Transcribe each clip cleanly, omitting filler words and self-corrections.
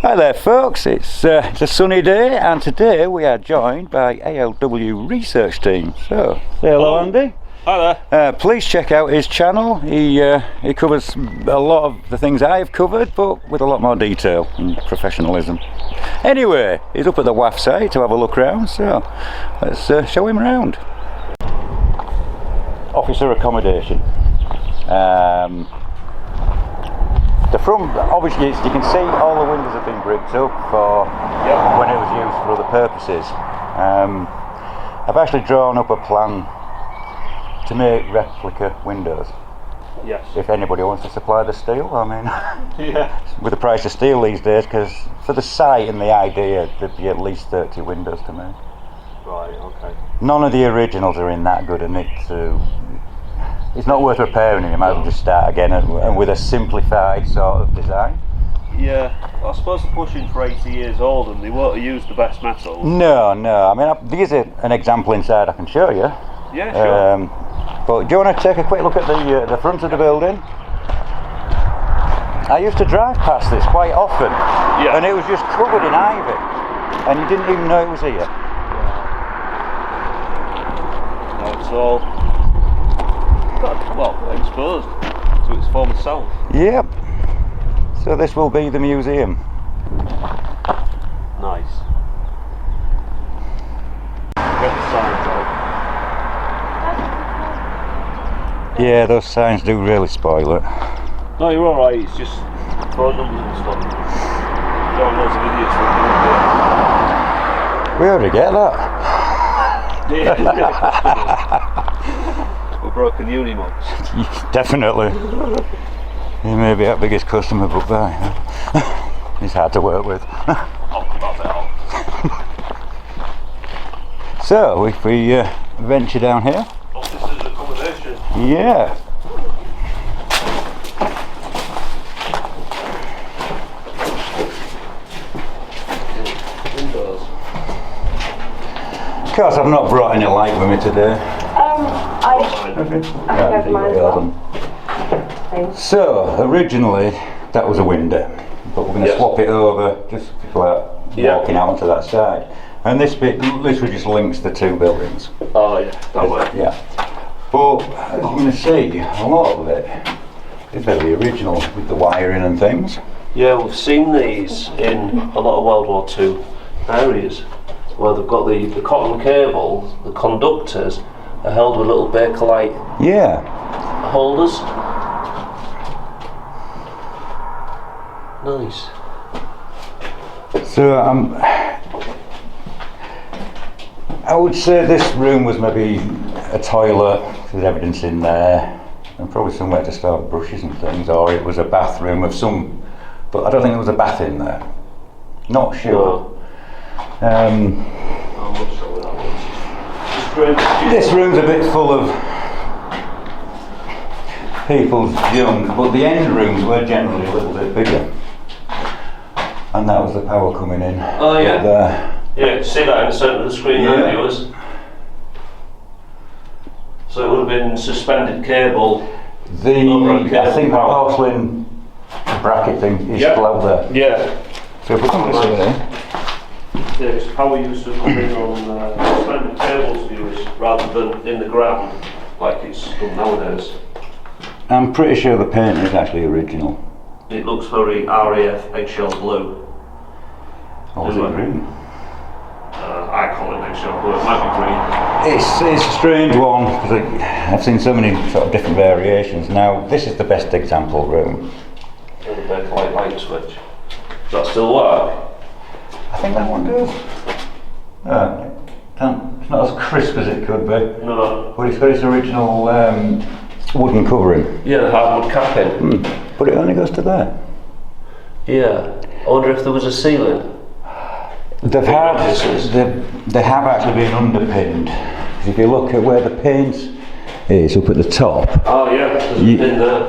Hi there folks, it's a sunny day and today we are joined by ALW research team. So, say hello Andy. Hi there. Please check out his channel. He covers a lot of the things I've covered, but with a lot more detail and professionalism. Anyway, he's up at the WAAF site to have a look around, so let's show him around. Officer accommodation. The front, obviously, you can see all the windows have been bricked up for when it was used for other purposes. I've actually drawn up a plan to make replica windows. Yes. If anybody wants to supply the steel, I mean, Yeah. with the price of steel these days, because for the site and the idea, there'd be at least 30 windows to make. Right. Okay. None of the originals are in that good a nick to. It's not worth repairing them, you might as well just start again and with a simplified sort of design. Yeah. I suppose they're pushing for 80 years old and they won't have used the best metals. No, I mean, there's an example inside I can show you. Yeah, sure. But do you want to take a quick look at the front of the building? I used to drive past this quite often, and it was just covered in ivy, and you didn't even know it was here. No, it's all exposed to its former self. Yep. So this will be the museum. Nice. Get the signs out. Yeah, those signs do really spoil it. No, you're alright, it's just phone numbers and stuff. Don't loads of idiots We already get that. We're broken uni mugs. Definitely. He may be our biggest customer, but he's hard to work with. I'll come up there. So, if we venture down here. Officers' accommodation. Yeah. Windows. Of course, I've not brought any light with me today. I can go for mine as well. So, originally, that was a window, but we're going to swap it over just like walking out onto that side. And this bit literally just links the two buildings. Oh yeah, that way. Yeah. But as you're going to see, a lot of it is very original with the wiring and things. Yeah, we've seen these in a lot of World War II areas where they've got the cotton cable, the conductors are held with little Bakelite holders. Nice. So I would say this room was maybe a toilet, there's evidence in there, and probably somewhere to store brushes and things, or it was a bathroom of some, but I don't think there was a bath in there. Not sure. No. I'm not sure what that was. This room's a bit full of people's junk, but the end rooms were generally a little bit bigger. And that was the power coming in. Oh yeah. Yeah, see that in the centre of the screen there, viewers. So it would have been suspended cable. I think the porcelain bracket thing is still out there. Yeah. So if we come this way. Yeah, because power used to come in on suspended cables, viewers, rather than in the ground like it's done nowadays. I'm pretty sure the paint is actually original. It looks very RAF eggshell blue. Or is it green? I call it eggshell blue, it might be green. It's a strange one, because I've seen so many sort of different variations. Now, this is the best example room. And the Bakelite light switch. Does that still work? I think that one does. It's not as crisp as it could be. No. But it's got its original wooden covering. Yeah, the hardwood capping. But it only goes to there. Yeah. I wonder if there was a ceiling. They have actually been underpinned. If you look at where the paint is up at the top. Oh yeah, there's a pin there.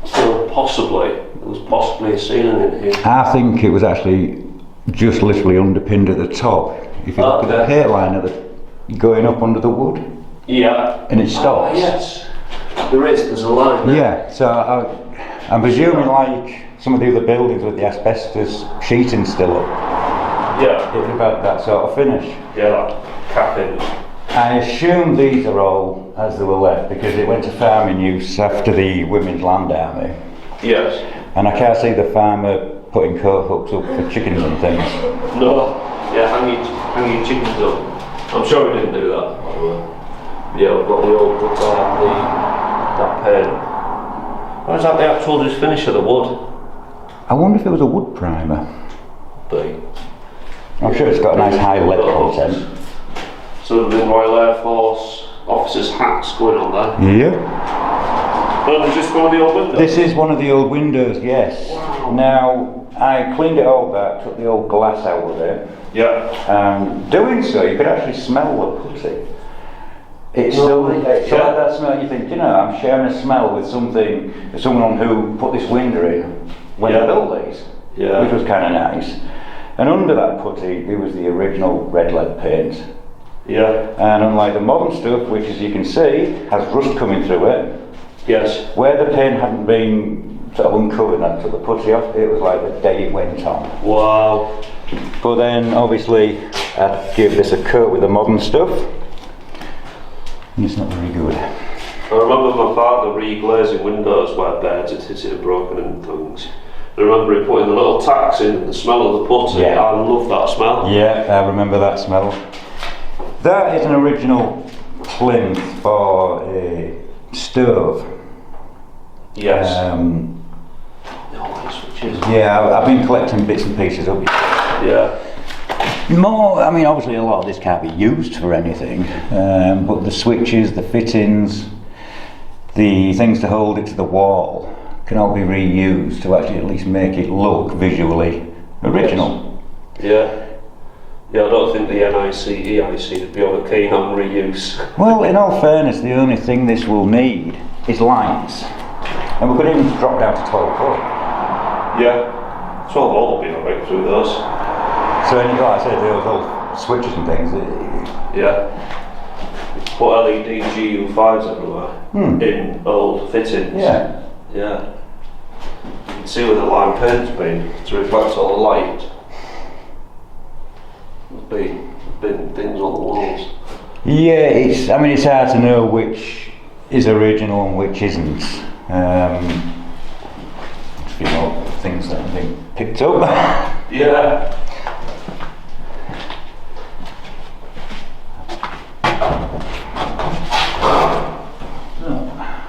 So there was possibly a ceiling in here. I think it was actually just literally underpinned at the top. If you look at the paint line going up under the wood. Yeah. And it stops. Yes. There's a line there. Yeah, so I'm presuming like some of the other buildings with the asbestos sheeting still up. Yeah. It's about that sort of finish. Yeah, like capping. I assume these are all as they were left because it went to farming use after the Women's Land Army. Yes. And I can't see the farmer putting coat hooks up for chickens and things. No. Yeah, hang your chickens up. I'm sure he didn't do that, by the way. Yeah, we've got the old that pen. Or is that the actual just finish of the wood? I wonder if it was a wood primer. But I'm sure it's got a nice high lead content. So there's been Royal Air Force officers' hats going on there. Yeah. Well, is this one of the old windows? This is one of the old windows, yes. Wow. Now, I cleaned it all back, took the old glass out of it. Yeah. Doing so, you could actually smell the putty. It's still like that smell. You think, you know, I'm sharing a smell with someone who put this window in when they built these, which was kind of nice. And under that putty, there was the original red lead paint. Yeah. And unlike the modern stuff, which as you can see, has rust coming through it. Yes. Where the paint hadn't been sort of uncovered and I took the putty off, it was like the day it went on. Wow. But then, obviously, I'd give this a coat with the modern stuff. And it's not very good. I remember my father re-glazing windows where birds had hit it and broken and things. I remember him putting the little tacks in, the smell of the putty. Yeah. I love that smell. Yeah, I remember that smell. That is an original plinth for a stove. Yes. Switches. Yeah, I've been collecting bits and pieces of it. Yeah. I mean, obviously a lot of this can't be used for anything, but the switches, the fittings, the things to hold it to the wall can all be reused to actually at least make it look visually original. Yes. Yeah, I don't think the EIC would be over keen on reuse. Well, in all fairness, the only thing this will need is lines. And we could even drop down to 12 foot. Yeah. 12 volt will be alright through those. So, like I said, those little switches and things. Yeah. Put LED GU5s everywhere in old fittings. Yeah. Yeah. You can see where the lime paint's been to reflect all the light. There's been things on the walls. Yeah, it's hard to know which is original and which isn't. A few more things that have been picked up. Yeah.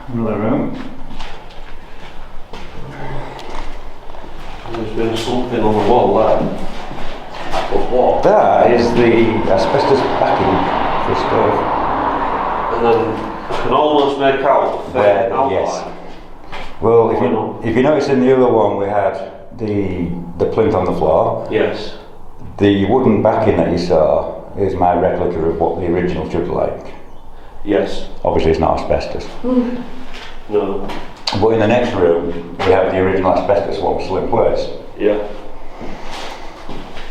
Another room. There's been something on the wall there. But what? That is the asbestos backing for the stove. And then I can almost make out the faint outline. Yes. Well, if you notice in the other one we had the plinth on the floor. Yes. The wooden backing that you saw is my replica of what the original should look like. Yes. Obviously it's not asbestos. No. But in the next room we have the original asbestos one still in place. Yeah.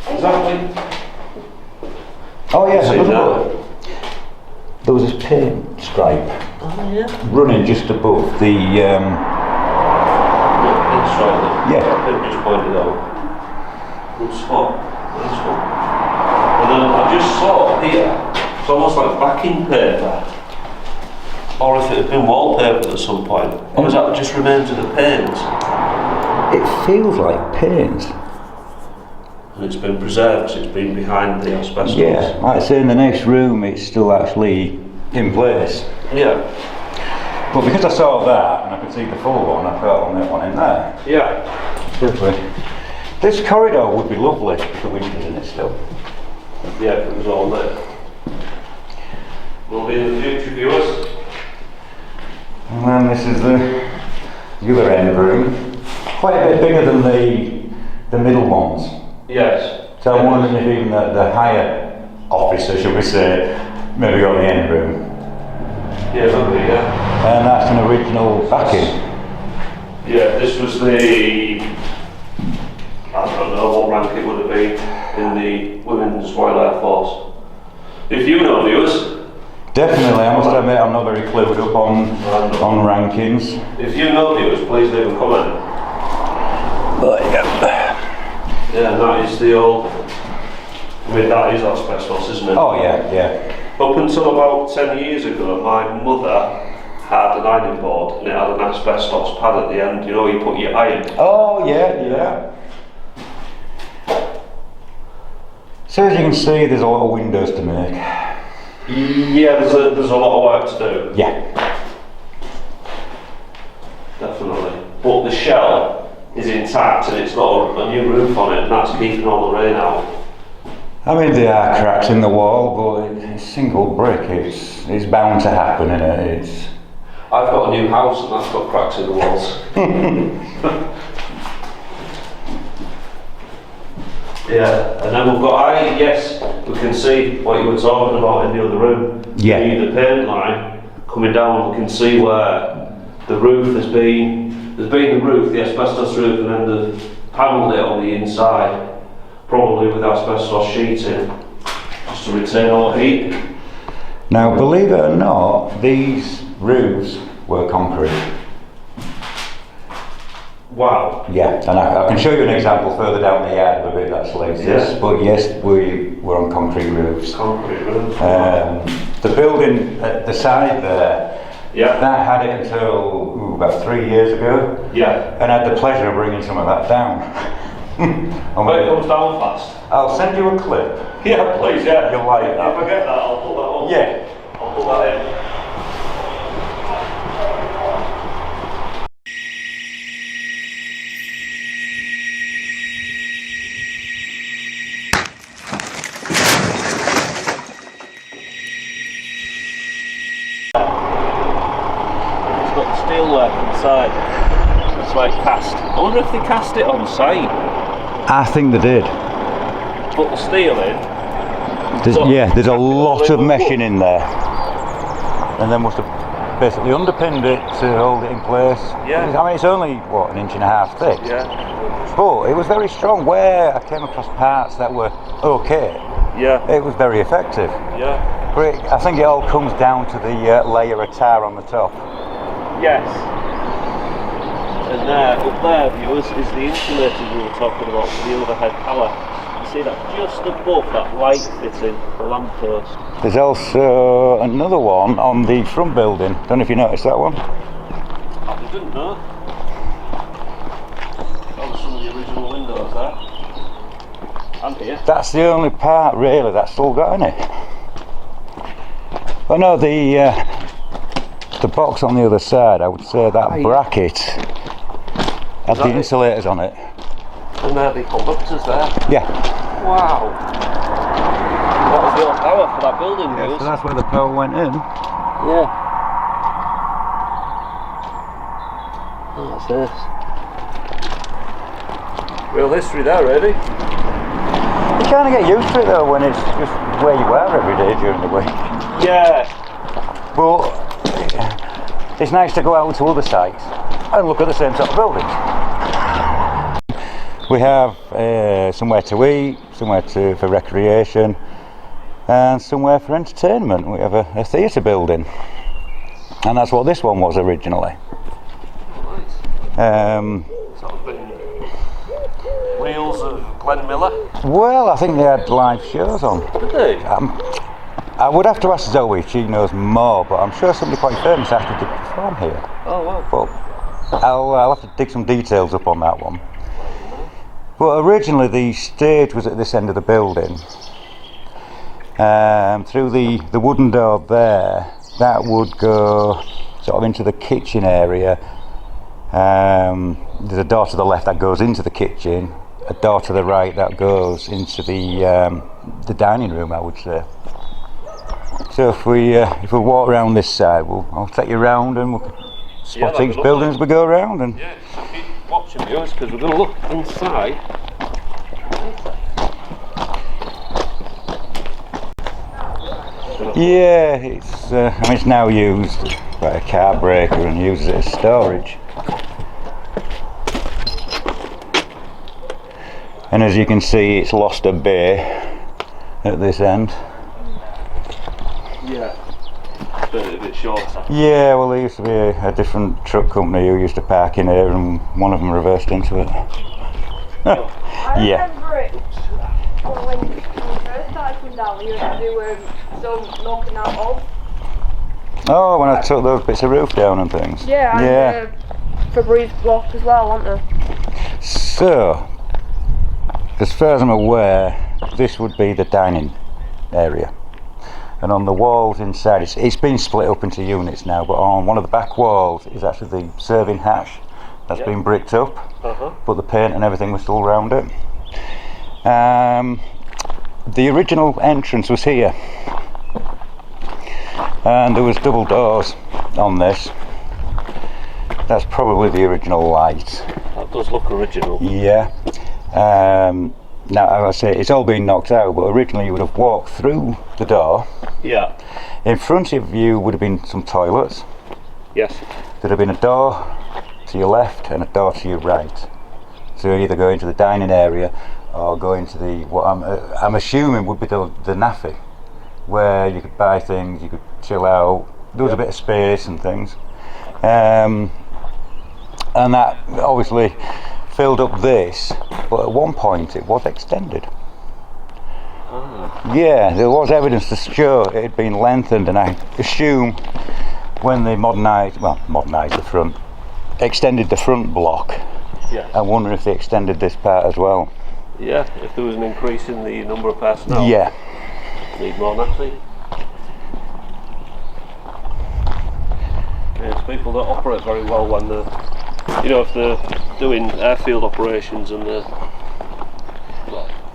Exactly. Oh yeah, See another now. one. There was this paint stripe running just above the It's right there. yeah. I just pointed out. Good spot. Nice one. And then I just saw here, it's almost like backing paper. Or if it had been wallpaper at some point. Or is that just remains of the paint? It feels like paint. And it's been preserved, so it's been behind the asbestos. Yeah, like I say, in the next room it's still actually in place. Yeah. But because I saw that and I could see the full one, I thought I'll make one in there. Yeah. Lovely. This corridor would be lovely if the windows in it still. Yeah, if it was all there. Will be in the future viewers. And then this is the other end of the room. Quite a bit bigger than the middle ones. Yes. So I'm wondering if even the higher officer, should we say, maybe got the end room. Yeah, maybe, yeah. And that's an original backing. Yeah, this was the, I don't know what rank it would have been in the Women's Royal Air Force. If you know, viewers. Definitely, I must admit I'm not very clued up on rankings. If you know viewers, please leave a comment. But yeah. Yeah, and that is the old, I mean that is asbestos, isn't it? Oh yeah, yeah. Up until about 10 years ago, my mother had an ironing board and it had an asbestos pad at the end, you know, you put your iron. Oh yeah, yeah. So as you can see, there's a lot of windows to make. Yeah, there's a lot of work to do. Yeah. Definitely. But the shell is intact and it's got a new roof on it and that's keeping all the rain out. I mean, there are cracks in the wall, but it's single brick. It's bound to happen, innit? I've got a new house and that's got cracks in the walls. Yeah, and then we've got, yes, we can see what you were talking about in the other room. Yeah. The paint line coming down, we can see where the roof has been. There's been the roof, the asbestos roof, and then they've panelled it on the inside, probably with asbestos sheeting, just to retain all heat. Now, believe it or not, these roofs were concrete. Wow. Yeah, and I can show you an example further down the yard of a bit that's like this. Yeah. But yes, we were on concrete roofs. Concrete roofs. The building at the side there, Yeah. that had it until about 3 years ago. Yeah. And I had the pleasure of bringing some of that down. But it comes down fast. I'll send you a clip. Yeah, please, yeah. You'll like that. If I get that, I'll put that on. Yeah. I'll put that in. Steelwork inside. That's why it's cast. I wonder if they cast it on site. I think they did. Put the steel in. There's a lot of meshing in there. And then must have basically underpinned it to hold it in place. Yeah. I mean, it's only, what, 1.5 inches thick? Yeah. But it was very strong. Where I came across parts that were okay, Yeah. it was very effective. Yeah. But I think it all comes down to the layer of tar on the top. Yes. And there, up there, viewers, is the insulator we were talking about for the overhead power. You see that just above that light fitting, the lamppost. There's also another one on the front building. Don't know if you noticed that one. I didn't know. That was some of the original windows there. And here. That's the only part really that's still got in it. Oh no, the box on the other side, I would say that bracket had the insulators on it. And there the conductors there. Yeah. Wow. That was your power for that building, Yeah, viewers. so that's where the power went in. Yeah. Oh, that's this. Real history there, really. You kind of get used to it though when it's just where you are every day during the week. Yeah. But it's nice to go out to other sites and look at the same sort of buildings. We have somewhere to eat, somewhere for recreation, and somewhere for entertainment. We have a theatre building, and that's what this one was originally. Sort of been reels of Glenn Miller. Well, I think they had live shows on. Did they? I would have to ask Zoe, she knows more, but I'm sure somebody quite famous actually did perform here. Oh wow. But I'll have to dig some details up on that one. But originally the stage was at this end of the building. Through the wooden door there, that would go sort of into the kitchen area. There's a door to the left that goes into the kitchen, a door to the right that goes into the dining room, I would say. So if we walk around this side, I'll take you around and we'll spot each building as we go around. And yeah, so keep watching viewers because we're going to look inside. yeah, it's now used by a car breaker and uses it as storage. And as you can see, it's lost a bay at this end. Yeah. a bit shorter. Yeah, well, there used to be a different truck company who used to park in here, and one of them reversed into it. I Yeah. remember it when you first started coming down, we used to do some knocking out of. Oh, when I took those bits of roof down and things. Yeah, and Febreze block as well, aren't there? So, as far as I'm aware, this would be the dining area. And on the walls inside, it's been split up into units now, but on one of the back walls is actually the serving hatch that's been bricked up, but the paint and everything was still around it. The original entrance was here, and there was double doors on this. That's probably the original light. That does look original. Yeah. Now, as I say, it's all been knocked out, but originally you would have walked through the door. Yeah. In front of you would have been some toilets. Yes. There'd have been a door to your left and a door to your right. So you either go into the dining area or go into the, what I'm assuming would be the naffy, where you could buy things, you could chill out. There was a bit of space and things. And that obviously filled up this, but at one point it was extended. Yeah, there was evidence to show it had been lengthened, and I assume when they modernised the front, extended the front block, I wonder if they extended this part as well. Yeah, if there was an increase in the number of personnel. Yeah. Need more nappy. Yeah, it's people that operate very well when they're, if they're doing airfield operations and they're,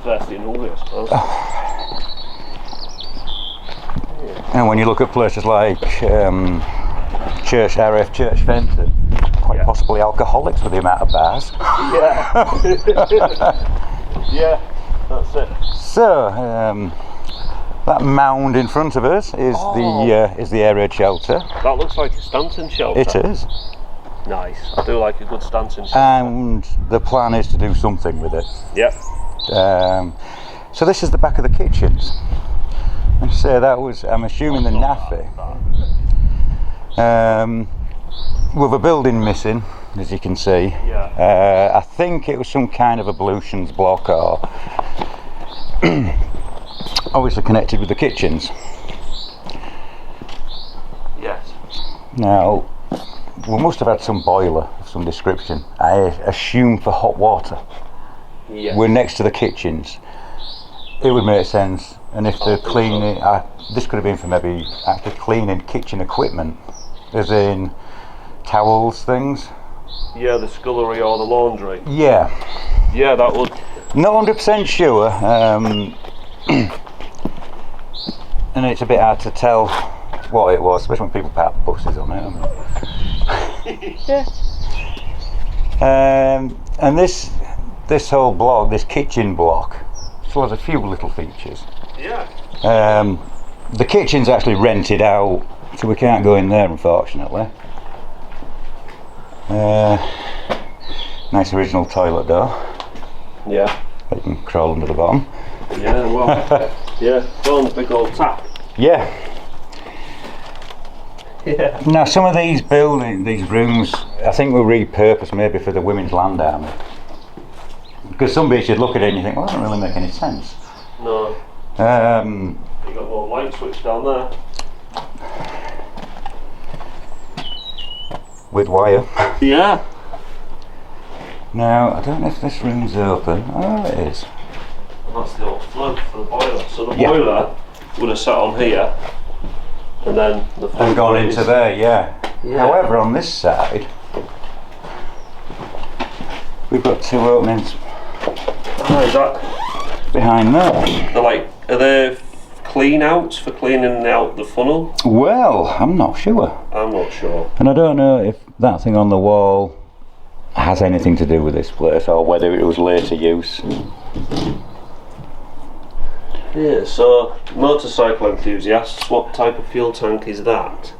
firstly in hungry, I suppose. And when you look at places like RAF Church Fenton, quite possibly alcoholics with the amount of bars. Yeah, that's it. So, that mound in front of us is the air raid shelter. That looks like a Stanton shelter. It is. Nice. I do like a good Stanton shelter. And the plan is to do something with it. Yep. So this is the back of the kitchens. And so that was, I'm assuming, the naffy. With a building missing, as you can see. Yeah. I think it was some kind of ablutions block, or obviously connected with the kitchens. Yes. Now, we must have had some boiler of some description, I assume for hot water. Yeah. We're next to the kitchens. It would make sense, and if they're cleaning, this could have been for maybe actually cleaning kitchen equipment, as in towels, things. Yeah, the scullery or the laundry. Yeah. Yeah, that would. Not 100% sure, and it's a bit hard to tell what it was, especially when people park buses on it. And this whole block, this kitchen block, still has a few little features. Yeah. The kitchen's actually rented out, so we can't go in there, unfortunately. Nice original toilet door. Yeah. You can crawl under the bottom. Yeah, well, yeah, go on the big old tap. Yeah. Yeah. Now some of these these rooms, I think were repurposed maybe for the Women's Land Army. Because some bits you'd look at it and you think, well, that doesn't really make any sense. No. You got more light switch down there. With wire. Yeah. Now, I don't know if this room's open. Oh, it is. And that's the old float for the boiler. So the boiler would have sat on here, and then the float And gone into there, yeah. Yeah. However, on this side, we've got two openings Oh, is that? behind there. Are there clean outs for cleaning out the funnel? Well, I'm not sure. I'm not sure. And I don't know if that thing on the wall has anything to do with this place, or whether it was later use. Yeah, so motorcycle enthusiasts, what type of fuel tank is that?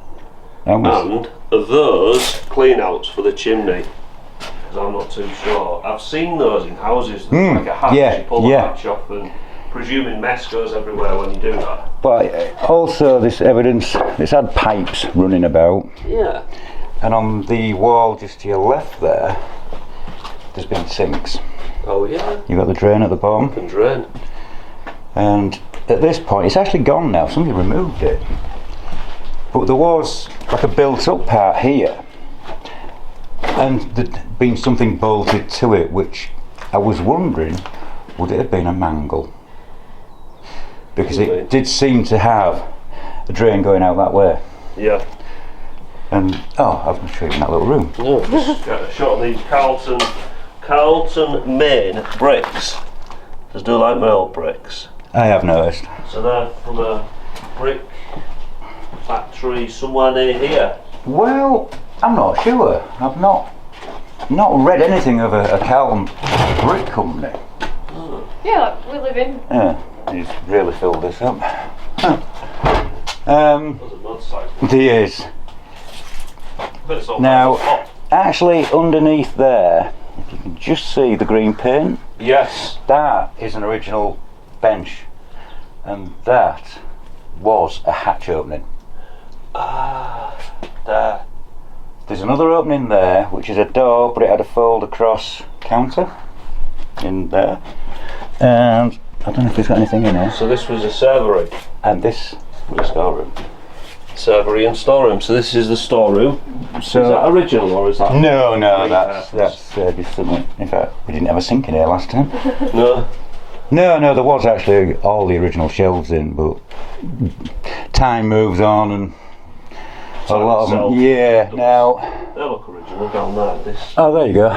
And are those clean outs for the chimney? Because I'm not too sure. I've seen those in houses. There's like a hatch, you pull the hatch off and presuming mess goes everywhere when you do that. But also this evidence, it's had pipes running about. Yeah. And on the wall just to your left there's been sinks. Oh yeah. You've got the drain at the bottom. And drain. And at this point, it's actually gone now. Somebody removed it. But there was like a built-up part here. And there'd been something bolted to it, which I was wondering, would it have been a mangle? Because it did seem to have a drain going out that way. Yeah. And, oh, I was going to show you in that little room. No, just got a shot of these Carlton Main bricks. Just do like my old bricks. I have noticed. So they're from a brick factory somewhere near here. Well, I'm not sure. I've not read anything of a Carlton brick company. Yeah, like we live in. Yeah, he's really filled this up. There's a motorcycle. There is. But it's all Now, actually underneath there, if you can just see the green paint, yes. that is an original bench. And that was a hatch opening. Ah, there. There's another opening there, which is a door, but it had a fold across counter in there. And I don't know if it's got anything in here. So this was a servery. And this was a storeroom. Servery and storeroom. So this is the storeroom. So Is that original or is that? no, that's just something. In fact, we didn't have a sink in here last time. No. No, there was actually all the original shelves in, but time moves on and a lot of them. Yeah, now. They look original down there. This. Oh, there you go.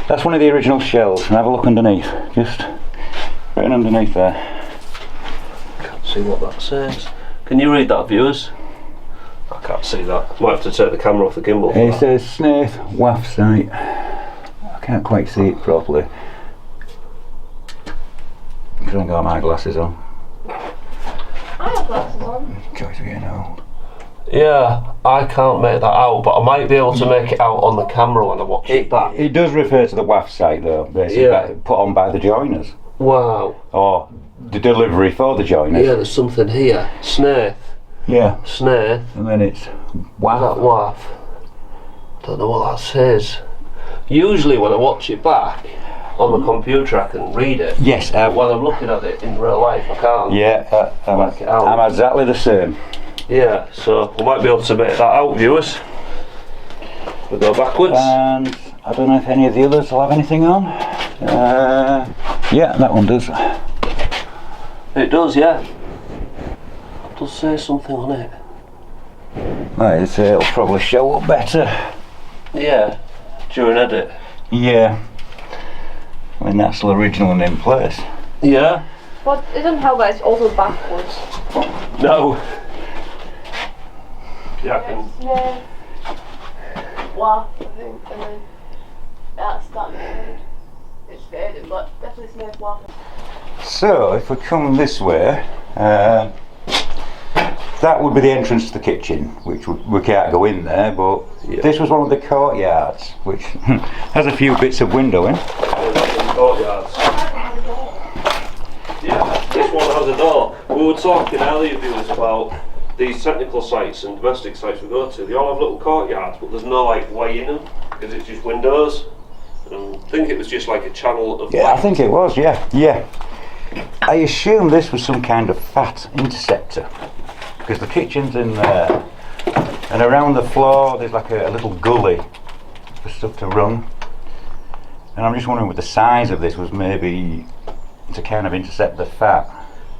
That's one of the original shelves. And have a look underneath. Just right underneath there. Can't see what that says. Can you read that, viewers? I can't see that. Might have to take the camera off the gimbal. It says Snaith WAAF site. I can't quite see it properly because I haven't got my glasses on. I have glasses on. Choice of getting old. Yeah, I can't make that out, but I might be able to make it out on the camera when I watch it back. It does refer to the WAAF site though, basically put on by the joiners. Wow. Or the delivery for the joiners. Yeah, there's something here. Snaith. Yeah. Snaith. And then it's Is WAAF. that WAAF? Don't know what that says. Usually when I watch it back on the computer I can read it. Yes. But when I'm looking at it in real life I can't. Yeah, Work it out. I'm exactly the same. Yeah, so we might be able to make that out, viewers. We'll go backwards. And I don't know if any of the others will have anything on. Yeah, that one does. It does, yeah. It does say something on it. Right, it'll probably show up better. Yeah, during edit. Yeah. I mean, that's the original and in place. Yeah. But it doesn't help that it's also backwards. No. Yeah, I can. Snaith. WAAF, I think, and then that's that faded. It's faded, but definitely Snaith WAAF. So, if we come this way, that would be the entrance to the kitchen, which we can't go in there, but this was one of the courtyards, which has a few bits of window in. Courtyards. Yeah, this one has a door. We were talking earlier, viewers, about these technical sites and domestic sites we go to. They all have little courtyards, but there's no like way in them because it's just windows. And I think it was just like a channel of light. I think it was, yeah. I assume this was some kind of fat interceptor because the kitchen's in there, and around the floor there's like a little gully for stuff to run. And I'm just wondering what the size of this was, maybe to kind of intercept the fat.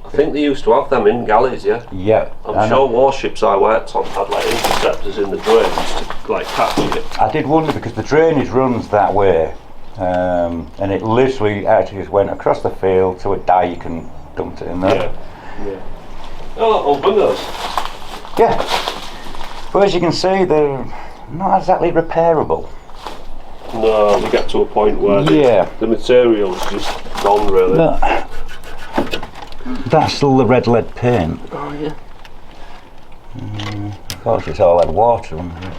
I think they used to have them in galleys, yeah. Yeah. I'm sure warships I worked on had like interceptors in the drains to like catch it. I did wonder because the drainage runs that way, and it literally actually just went across the field to a dyke and dumped it in there. Yeah. Oh, old windows. Yeah. But as you can see, they're not exactly repairable. No, we get to a point where the material's just gone really. No. That's still the red lead paint. Oh yeah. Of course, it's all had water under it.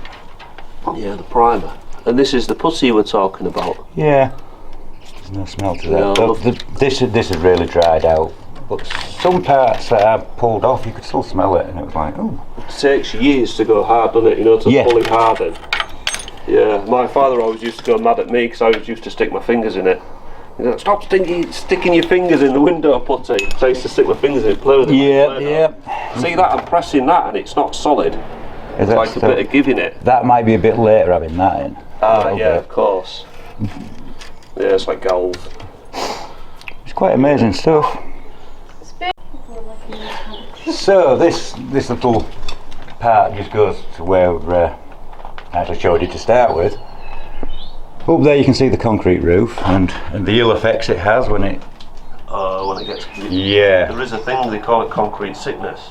Yeah, the primer. And this is the putty you were talking about. Yeah. No smell to No, that. This has really dried out. But some parts that I pulled off, you could still smell it, and it was like, oh. It takes years to go hard, doesn't it? You know, to fully harden. Yeah, my father always used to go mad at me because I always used to stick my fingers in it. He's like, stop sticking your fingers in the window putty. So I used to stick my fingers in it, play with it. Yeah. See that? I'm pressing that and it's not solid. It's like a bit of giving it. That might be a bit later having that in. Yeah, of course. Yeah, it's like gold. It's quite amazing stuff. So this little part just goes to where I actually showed you to start with. Up there you can see the concrete roof and the ill effects it has when it gets. Yeah. There is a thing they call it concrete sickness.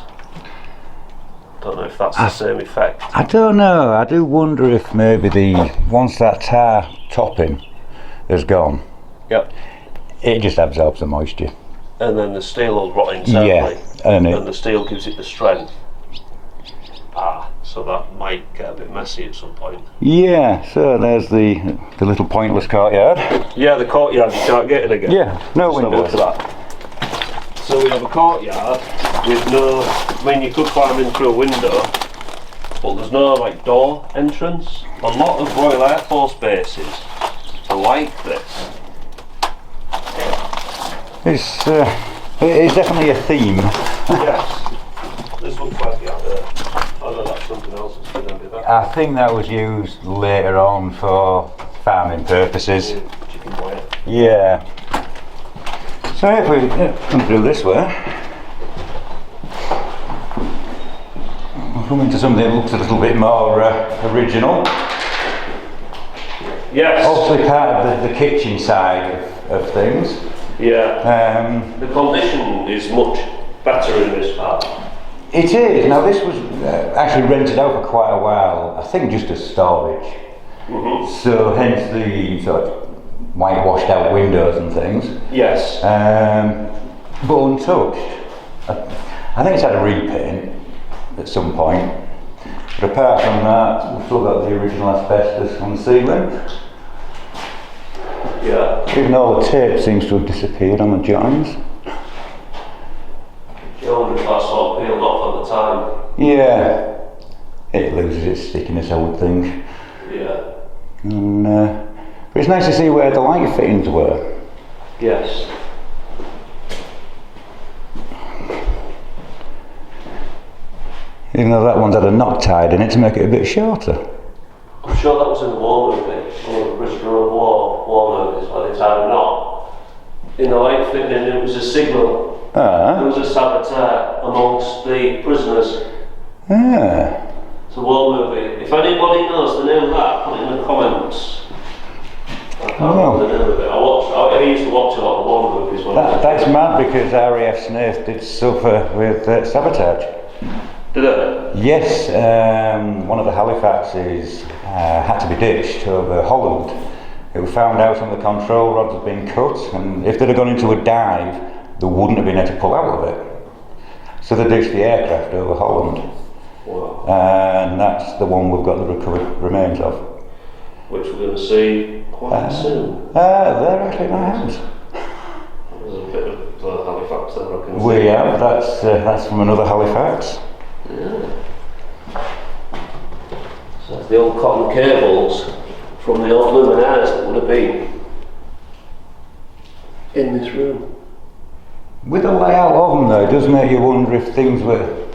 Don't know if that's the same effect. I don't know. I do wonder if maybe once that tar topping has gone, it just absorbs the moisture. And then the steel will rot internally. And the steel gives it the strength. So that might get a bit messy at some point. Yeah, so there's the little pointless courtyard. Yeah, the courtyard, you can't get in again. Yeah, no windows. Look at that. So we have a courtyard with you could climb in through a window, but there's no like door entrance. A lot of Royal Air Force bases are like this. It's definitely a theme. Yes. This looks like oh no, that's something else that's been under that. I think that was used later on for farming purposes. Chicken wire. Yeah. So if we come through this way, we'll come into something that looks a little bit more original. Yes. Obviously part of the kitchen side of things. Yeah. The condition is much better in this part. It is. Now this was actually rented out for quite a while, I think just as storage. So hence the sort of whitewashed out windows and things. Yes. But untouched. I think it's had a repaint at some point. But apart from that, we've still got the original asbestos on the ceiling. Yeah. Even though the tape seems to have disappeared on the joins. That's all peeled off at the time. Yeah. It loses its stickiness, I would think. Yeah. And, but it's nice to see where the light fittings were. Yes. Even though that one's had a knot tied in it to make it a bit shorter. I'm sure that was in the war movie, one of the British war movies, where they tied a knot in the light fitting, and it was a signal. There was a saboteur amongst the prisoners. It's a war movie. If anybody knows the name of that, put it in the comments. I can't remember the name of it. I used to watch a lot of war movies. That's mad because RAF Snaith did suffer with sabotage. Did it? Yes, one of the Halifaxes had to be ditched over Holland. It was found out on the control rods had been cut, and if they'd have gone into a dive, they wouldn't have been able to pull out of it. So they ditched the aircraft over Holland. Wow. And that's the one we've got the recovered remains of. Which we're going to see quite soon. They're actually in my hands. There's a bit of Halifax there, I can see. We have, that's from another Halifax. Yeah. So that's the old cotton cables from the old luminaires that would have been in this room. With the layout of them though, it does make you wonder if things were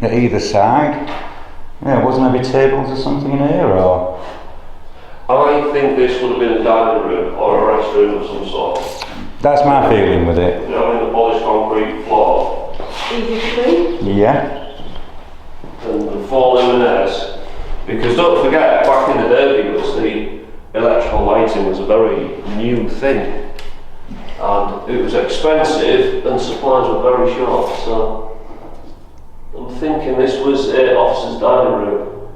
at either side. Yeah, wasn't maybe tables or something in here, or? I think this would have been a dining room or a restroom of some sort. That's my feeling with it. You know, in the polished concrete floor. Easy to clean? Yeah. And the four luminaires. Because don't forget, back in the day, the electrical lighting was a very new thing. And it was expensive and supplies were very short, so I'm thinking this was an officer's dining room.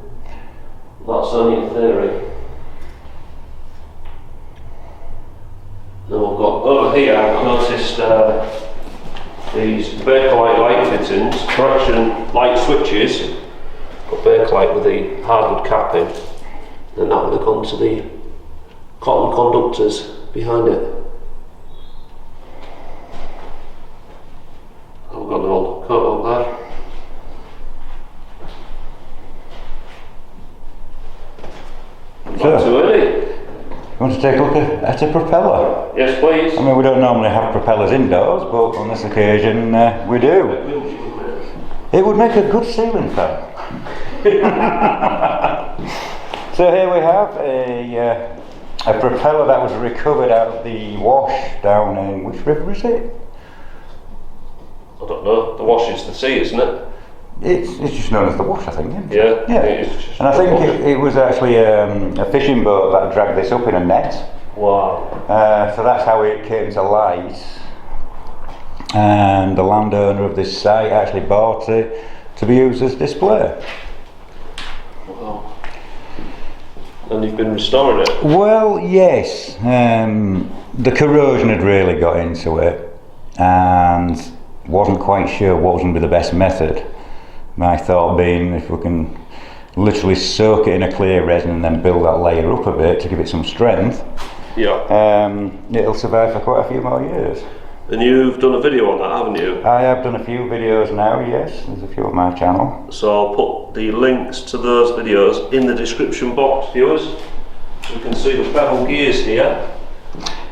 That's only a theory. Then we've got over here, I've noticed these Bakelite light fittings, correction light switches, got Bakelite with the hardwood capping, and that would have gone to the cotton conductors behind it. to take a look at a propeller. Yes, please. I mean, we don't normally have propellers indoors, but on this occasion we do. It would make a good ceiling fan. So here we have a propeller that was recovered out of the wash down in, which river is it? I don't know. The Wash is the sea, isn't it? It's just known as the Wash, I think, isn't it? Yeah. Yeah. It's just And I think it was actually a fishing boat that dragged this up in a net. Wow. So that's how it came to light. And the landowner of this site actually bought it to be used as display. Wow. And you've been restoring it? Well, yes. The corrosion had really got into it and wasn't quite sure what was going to be the best method. My thought being if we can literally soak it in a clear resin and then build that layer up a bit to give it some strength, it'll survive for quite a few more years. And you've done a video on that, haven't you? I have done a few videos now, yes. There's a few on my channel. So I'll put the links to those videos in the description box, viewers. You can see the bevel gears here.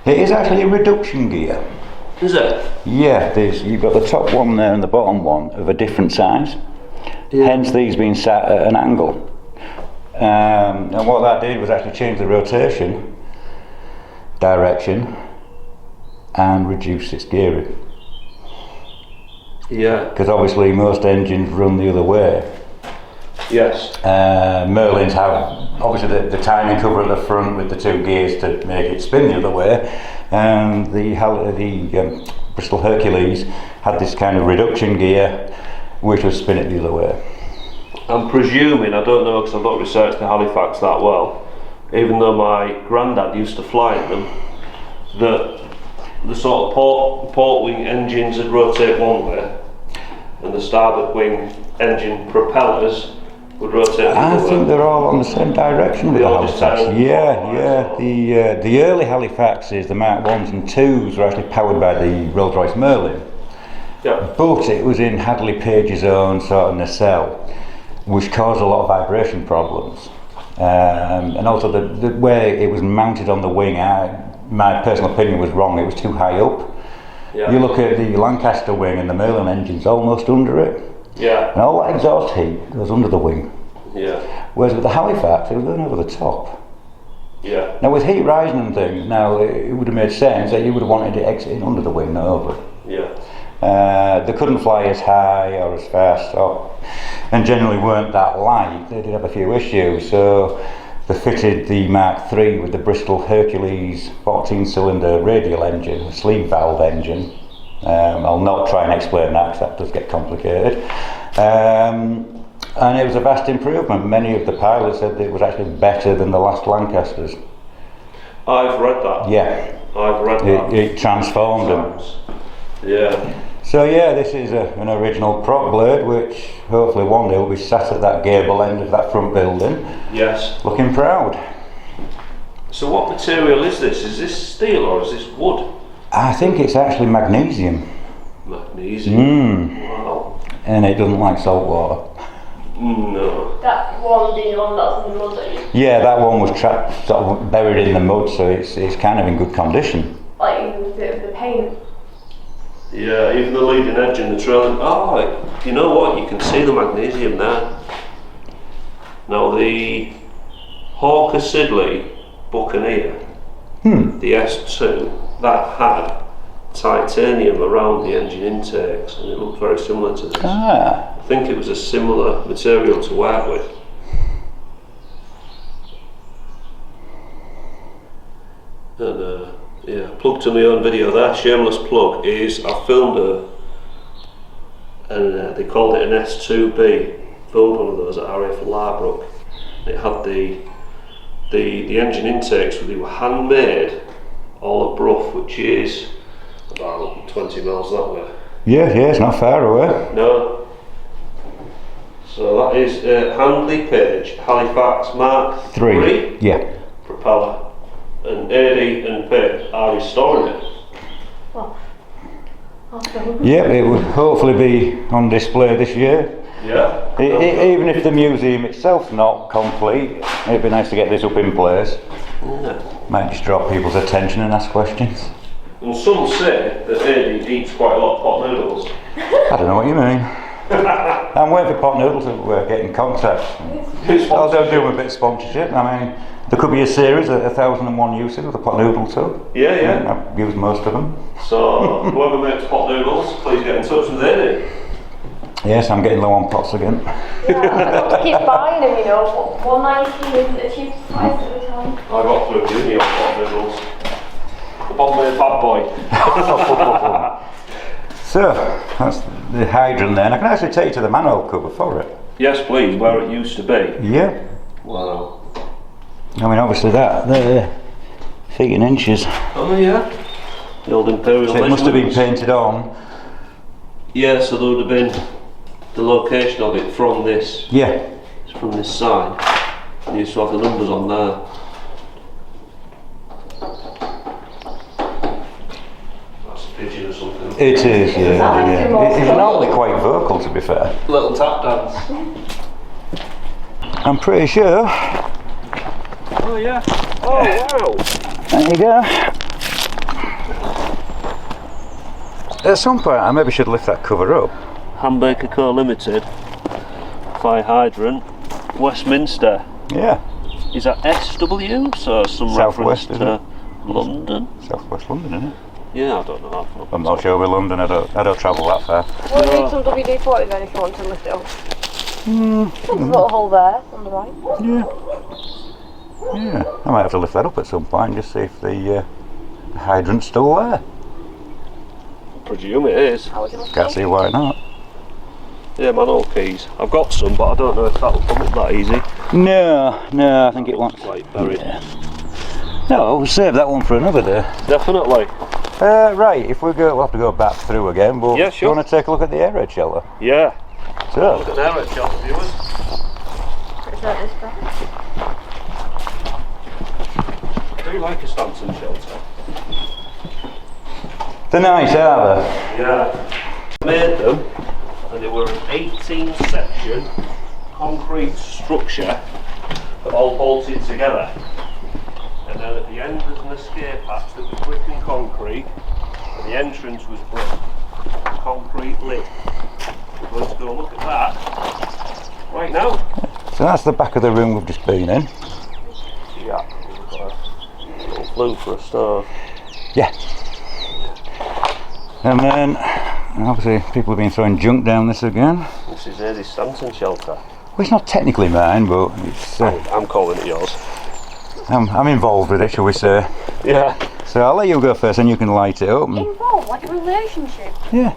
It is actually a reduction gear. Is it? Yeah, you've got the top one there and the bottom one of a different size. Yeah. Hence these being sat at an angle. And what that did was actually change the rotation direction and reduce its gearing. Yeah. Because obviously most engines run the other way. Yes. Merlins have obviously the timing cover at the front with the two gears to make it spin the other way, and the Bristol Hercules had this kind of reduction gear which would spin it the other way. I'm presuming, I don't know because I've not researched the Halifax that well, even though my granddad used to fly in them, that the sort of port wing engines would rotate one way and the starboard wing engine propellers would rotate the other way. I think they're all on the same direction with the Halifax. Yeah. The early Halifaxes, the Mark 1s and 2s, were actually powered by the Rolls-Royce Merlin. Yeah. But it was in Hadley Page's own sort of nacelle, which caused a lot of vibration problems. And also the way it was mounted on the wing, my personal opinion was wrong, it was too high up. Yeah. You look at the Lancaster wing and the Merlin engine's almost under it. Yeah. And all that exhaust heat goes under the wing. Yeah. Whereas with the Halifax, it was going over the top. Yeah. Now with heat rising and things, now it would have made sense that you would have wanted it exiting under the wing, not over. Yeah. They couldn't fly as high or as fast, and generally weren't that light. They did have a few issues, so they fitted the Mark III with the Bristol Hercules 14-cylinder radial engine, a sleeve valve engine. I'll not try and explain that because that does get complicated. And it was a vast improvement. Many of the pilots said that it was actually better than the last Lancasters. I've read that. Yeah. I've read that. It transformed them. Yeah. So yeah, this is an original prop blade which hopefully one day will be sat at that gable end of that front building. Yes. Looking proud. So what material is this? Is this steel or is this wood? I think it's actually magnesium. Magnesium? Wow. And it doesn't like salt water. No. That one, the one that's in the mud, that you... Yeah, that one was trapped, sort of buried in the mud, so it's kind of in good condition. Like even a bit of the paint. Yeah, even the leading edge and the trailing. Oh, you know what? You can see the magnesium there. Now the Hawker Siddeley Buccaneer, the S2, that had titanium around the engine intakes, and it looked very similar to this. Ah. I think it was a similar material to work with. And yeah, plugged to my own video there, shameless plug, is I filmed her and they called it an S2B. Filmed one of those at RAF Larbrook. It had the engine intakes, they were handmade all at Brough, which is about 20 miles that way. Yeah, it's not far away. No. So that is Handley Page Halifax Mark III propeller, and AD and Page are restoring it. Well, Yeah, it will hopefully be on display this year. Yeah. Even if the museum itself's not complete, it'd be nice to get this up in place. Yeah. Might just draw people's attention and ask questions. And some say that Eddie eats quite a lot of pot noodles. I don't know what you mean. I'm waiting for Pot Noodle to get in contact. I'll do a bit of sponsorship. I mean, there could be a series, 1001 uses of the Pot Noodle too. Yeah, yeah. I've used most of them. So, whoever makes pot noodles, please get in touch with Eddie. Yes, I'm getting low on pots again. Yeah, I don't keep buying them, you know, but 190 is the cheapest price at the time. I got through uni on pot noodles. The Bombay bad boy. So, that's the hydrant there, and I can actually take you to the manhole cover for it. Yes, please, where it used to be. Yeah. Wow. I mean, obviously that, there, feet in inches. Oh yeah. The old imperial. So it must have been painted on. Yeah, so there would have been the location of it from this. Yeah. It's from this side. And you used to have the numbers on there. That's a pigeon or something. It is, yeah. It's normally quite vocal, to be fair. Little tap dance. I'm pretty sure. Oh yeah. Oh wow. There you go. At some point, I maybe should lift that cover up. Hambaker Co Limited. Fire hydrant. Westminster. Yeah. Is that SW? So some Southwest, reference to London? Southwest London, isn't it? Yeah, I don't know. I'm not sure with London. I don't travel that far. We'll need some WD-40 then if you want to lift it up. There's a little hole there on the right. Yeah. I might have to lift that up at some point and just see if the hydrant's still there. I presume it is. How would you lift it Can't up? see why not. Yeah, manhole keys. I've got some, but I don't know if that'll come up that easy. No, I think it wants. Like buried. Yeah. No, we'll save that one for another day. Definitely. Right, if we go, we'll have to go back through again, but Yeah, sure. do you want to take a look at the air raid shelter? Yeah. So, Look at there, at shelter viewers. Is that this guy? I do like a Stanton shelter. they're nice, are they? Yeah. I made them, and they were an 18-section concrete structure that all bolted together. And then at the end there's an escape hatch that was brick and concrete, and the entrance was brick, concrete lid. We're going to go look at that right now. So that's the back of the room we've just been in. Yeah, we've got a little flue for a stove. Yeah. And then, obviously, people have been throwing junk down this again. This is Eddie's Stanton shelter. Well, it's not technically mine, but it's. I'm calling it yours. I'm involved with it, shall we say? Yeah. So I'll let you go first, and you can light it up. Involved, like a relationship. Yeah.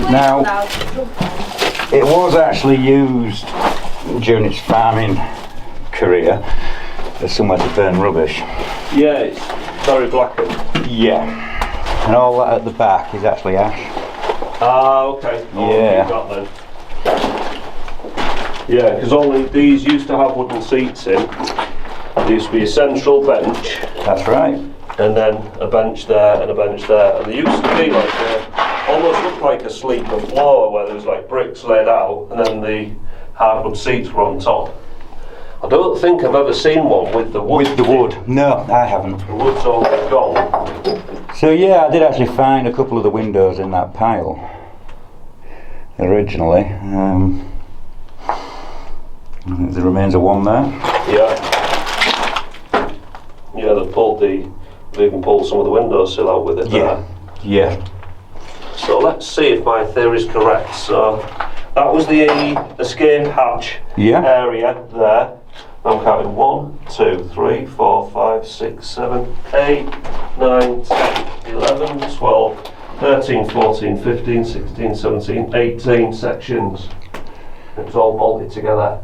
Now, it was actually used during its farming career as somewhere to burn rubbish. Yeah, it's very blackened. Yeah. And all that at the back is actually ash. Ah, okay. Yeah. Got then. Yeah, because only these used to have wooden seats in. There used to be a central bench, That's right. and then a bench there and a bench there. And there used to be like almost looked like a sleeper floor where there was like bricks laid out, and then the hardwood seats were on top. I don't think I've ever seen one with the wood. With the wood. No, I haven't. The wood's all gone. So yeah, I did actually find a couple of the windows in that pile originally. I think there remains of one there. Yeah. Yeah, they've even pulled some of the windows sill out with it there. Yeah. So let's see if my theory is correct. So that was the escape hatch area there. I'm counting 1, 2, 3, 4, 5, 6, 7, 8, 9, 10, 11, 12, 13, 14, 15, 16, 17, 18 sections. It was all bolted together.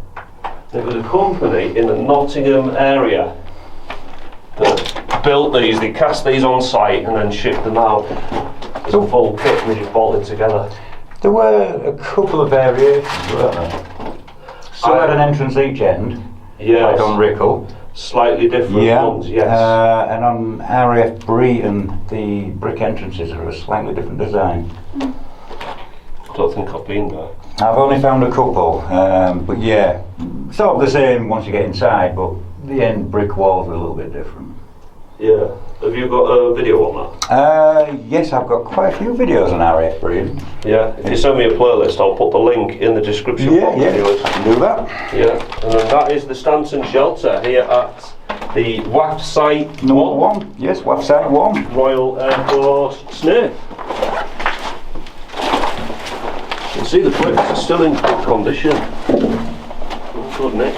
It was a company in the Nottingham area that built these. They cast these on site and then shipped them out as a full kit, and they just bolted together. There were a couple of variations, weren't there? Some had an entrance each end, Yes. like on Rickle. slightly different ones, yes. And on RAF Breton, the brick entrances are a slightly different design. I don't think I've been there. I've only found a couple, but yeah, sort of the same once you get inside, but the end brick walls are a little bit different. Yeah. Have you got a video on that? Yes, I've got quite a few videos on RAF Breton. Yeah. If you send me a playlist, I'll put the link in the description box. Yeah, I can do that. Yeah. And then that is the Stanton shelter here at the WAAF site No.1. Yes, WAAF site 1. Royal Air Force Snaith. You can see the bricks are still in good condition. Good, Nick.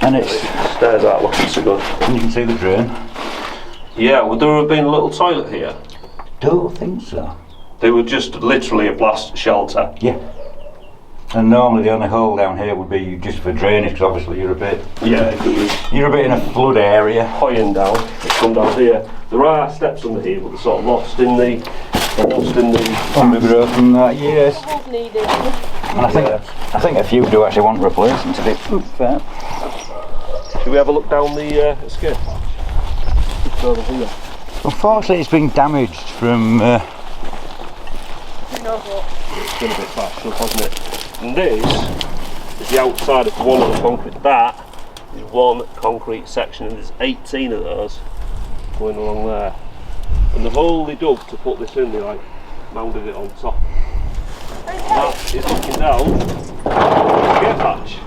And it's Stairs out looking so good. and you can see the drain. Yeah, would there have been a little toilet here? Don't think so. They were just literally a blast shelter. Yeah. And normally the only hole down here would be just for drainage, because obviously you're a bit in a flood area. Hoying down, it's come down here. There are steps under here, but they're sort of lost in the Undergrowth and that, yes. Needed. And I think a few do actually want replacing to be fair. Should we have a look down the escape hatch? Just over here. Unfortunately, it's been damaged from. Who knows what? It's been a bit bashed up, hasn't it? And this is the outside of one of the concrete. That is one concrete section, and there's 18 of those going along there. And the hole they dug to put this in, they like mounted it on top. And that is looking down the escape hatch.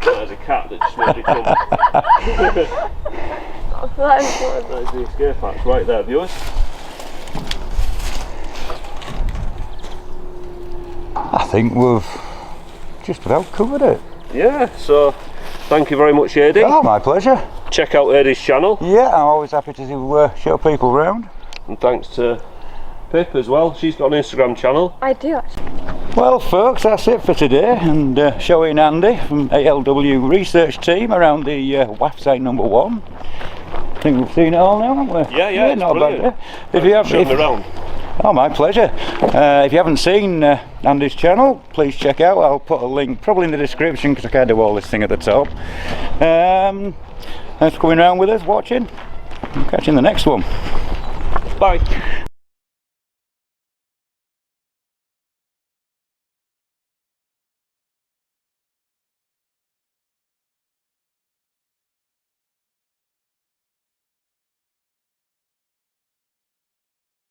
There's a cat that just made it come. That is the escape hatch right there, viewers. I think we've just about covered it. Yeah, so thank you very much, Eddie. Oh, my pleasure. Check out Eddie's channel. Yeah, I'm always happy to show people around. And thanks to Pip as well. She's got an Instagram channel. I do actually. Well, folks, that's it for today. And showing Andy from ALW research team around the WAAF site #1. I think we've seen it all now, haven't we? Yeah, not brilliant. bad. If you have, Show me around. Oh, my pleasure. If you haven't seen Andy's channel, please check out. I'll put a link probably in the description because I can't do all this thing at the top. Thanks for coming around with us, watching. I'll catch you in the next one. Bye.